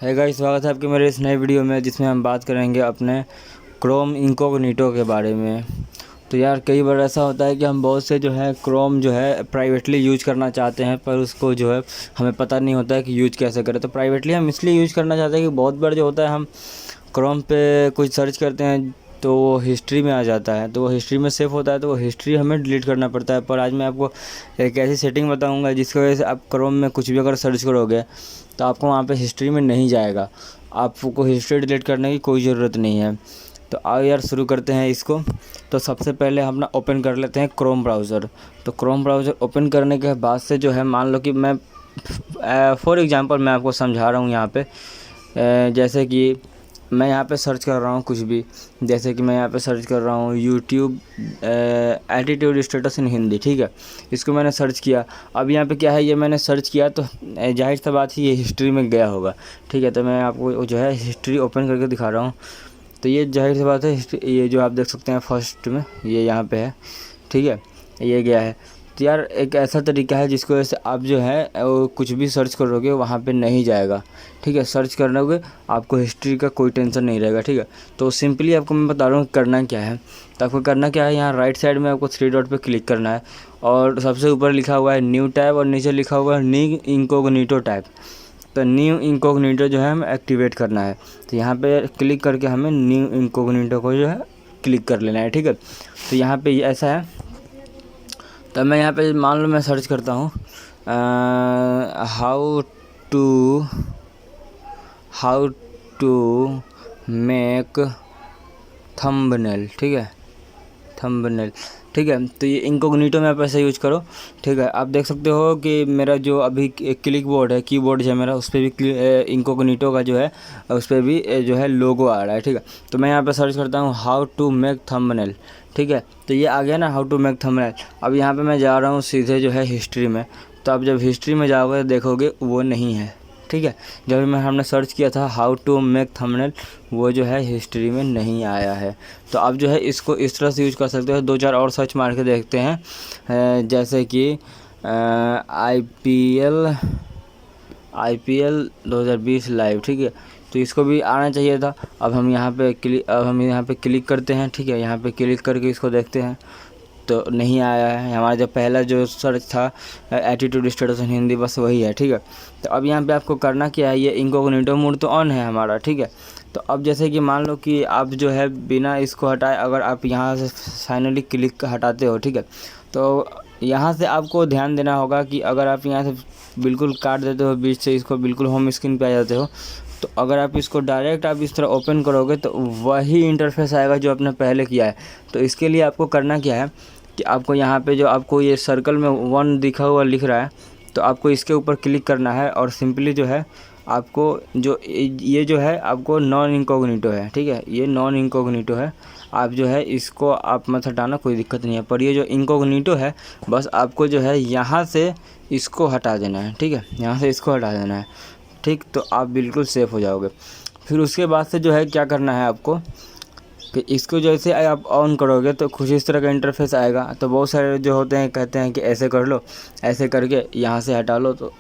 है गाइस, स्वागत है आपके मेरे इस नए वीडियो में जिसमें हम बात करेंगे अपने क्रोम इनकॉग्निटो के बारे में। तो यार कई बार ऐसा होता है कि हम बहुत से जो है क्रोम जो है प्राइवेटली यूज करना चाहते हैं, पर उसको जो है हमें पता नहीं होता है कि यूज कैसे करें। तो प्राइवेटली हम इसलिए यूज करना चाहते हैं कि बहुत बार जो होता है हम क्रोम पे कुछ सर्च करते हैं तो वो हिस्ट्री में आ जाता है, तो वो हिस्ट्री में सेव होता है, तो वो हिस्ट्री हमें डिलीट करना पड़ता है। पर आज मैं आपको एक ऐसी सेटिंग बताऊंगा जिसकी वजह से आप क्रोम में कुछ भी अगर सर्च करोगे तो आपको वहाँ पे हिस्ट्री में नहीं जाएगा, आपको हिस्ट्री डिलीट करने की कोई ज़रूरत नहीं है। तो आओ यार शुरू करते हैं इसको। तो सबसे पहले हम अपना ओपन कर लेते हैं क्रोम ब्राउज़र। तो क्रोम ब्राउज़र ओपन करने के बाद से जो है, मान लो कि मैं फॉर एग्ज़ाम्पल मैं आपको समझा रहा हूँ यहाँ पे। जैसे कि मैं यहाँ पे सर्च कर रहा हूँ कुछ भी, जैसे कि मैं यहाँ पे सर्च कर रहा हूँ YouTube attitude status in Hindi, ठीक है। इसको मैंने सर्च किया। अब यहाँ पे क्या है, ये मैंने सर्च किया तो जाहिर सा बात है ये हिस्ट्री में गया होगा, ठीक है। तो मैं आपको जो है हिस्ट्री ओपन करके दिखा रहा हूँ। तो ये जाहिर सी बात है ये जो आप देख सकते हैं फर्स्ट में ये यहाँ पे है, ठीक है, ये गया है। तो यार एक ऐसा तरीका है जिसको वैसे आप जो है वो कुछ भी सर्च करोगे वहाँ पे नहीं जाएगा, ठीक है। सर्च करने आपको हिस्ट्री का कोई टेंशन नहीं रहेगा, ठीक है। तो सिंपली आपको मैं बता रहा हूँ करना क्या है। तो आपको करना क्या है, यहाँ राइट साइड में आपको 3 डॉट पे क्लिक करना है और सबसे ऊपर लिखा हुआ है न्यू टैब और नीचे लिखा हुआ है न्यू इनकॉग्निटो टैब। तो न्यू इनकॉग्निटो जो है हमें एक्टिवेट करना है। तो यहाँ पे क्लिक करके हमें न्यू इनकॉग्निटो को जो है क्लिक कर लेना है, ठीक है। तो यहाँ पे ऐसा है। तो मैं यहाँ पे मान लो मैं सर्च करता हूँ हाउ टू मेक थंबनेल, ठीक है, थंबनेल, ठीक है। तो ये इनकॉग्निटो में आप ऐसे यूज करो, ठीक है। आप देख सकते हो कि मेरा जो अभी क्लिक बोर्ड है, कीबोर्ड है मेरा, उस पर भी इनकॉग्निटो का जो है उस पर भी जो है लोगो आ रहा है, ठीक है। तो मैं यहाँ पे सर्च करता हूँ हाउ टू मेक थंबनेल, ठीक है। तो ये आ गया ना हाउ टू मेक थंबनेल। अब यहाँ पे मैं जा रहा हूँ सीधे जो है हिस्ट्री में। तो अब जब हिस्ट्री में जाओगे देखोगे वो नहीं है, ठीक है। जब हमने सर्च किया था हाउ टू मेक थंबनेल, वो जो है हिस्ट्री में नहीं आया है। तो आप जो है इसको इस तरह से यूज़ कर सकते हो। 2-4 और सर्च मार के देखते हैं, जैसे कि IPL 2020 लाइव, ठीक है। तो इसको भी आना चाहिए था। अब हम यहाँ पे क्लिक करते हैं, ठीक है। यहाँ पे क्लिक करके इसको देखते हैं तो नहीं आया है। हमारा जो पहला जो सर्च था एटीट्यूड स्टेटस इन हिंदी, बस वही है, ठीक है। तो अब यहाँ पे आपको करना क्या है, ये इनकॉग्निटो मोड तो ऑन है हमारा, ठीक है। तो अब जैसे कि मान लो कि आप जो है बिना इसको हटाए अगर आप यहाँ से फाइनली क्लिक हटाते हो, ठीक है, तो यहाँ से आपको ध्यान देना होगा कि अगर आप यहाँ से बिल्कुल काट देते हो बीच से, इसको बिल्कुल होम स्क्रीन पे आ जाते हो, तो अगर आप इसको डायरेक्ट आप इस तरह ओपन करोगे तो वही इंटरफेस आएगा जो आपने पहले किया है। तो इसके लिए आपको करना क्या है कि आपको यहाँ पे जो आपको ये सर्कल में 1 दिखा हुआ लिख रहा है, तो आपको इसके ऊपर क्लिक करना है और सिंपली जो है आपको जो ये जो है आपको नॉन इनकॉग्निटो है, ठीक है, ये नॉन इनकॉग्निटो है। आप जो है इसको आप मत हटाना, कोई दिक्कत नहीं है। पर ये जो इनकॉग्निटो है बस आपको जो है यहाँ से इसको हटा देना है, ठीक है, यहाँ से इसको हटा देना है, ठीक। तो आप बिल्कुल सेफ़ हो जाओगे। फिर उसके बाद से जो है क्या करना है आपको कि इसको जैसे आप ऑन करोगे तो कुछ इस तरह का इंटरफेस आएगा। तो बहुत सारे जो होते हैं कहते हैं कि ऐसे कर लो, ऐसे करके यहाँ से हटा लो तो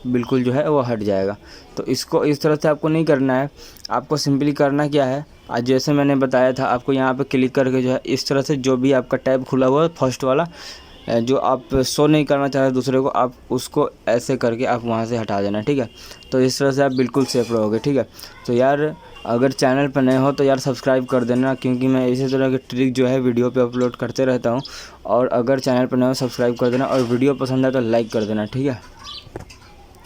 बिल्कुल जो है वो हट जाएगा। तो इसको इस तरह से आपको नहीं करना है। आपको सिंपली करना क्या है, आज जैसे मैंने बताया था, आपको यहाँ पे क्लिक करके जो है इस तरह से जो भी आपका टैब खुला हुआ है फर्स्ट वाला जो आप शो नहीं करना चाहते दूसरे को, आप उसको ऐसे करके आप वहाँ से हटा देना, ठीक है। तो इस तरह से आप बिल्कुल सेफ रहोगे, ठीक है। तो यार अगर चैनल पर नए हो तो यार सब्सक्राइब कर देना, क्योंकि मैं इसी तरह के ट्रिक जो है वीडियो पे अपलोड करते रहता हूँ। और अगर चैनल पर नए हो सब्सक्राइब कर देना और वीडियो पसंद है तो लाइक कर देना, ठीक है।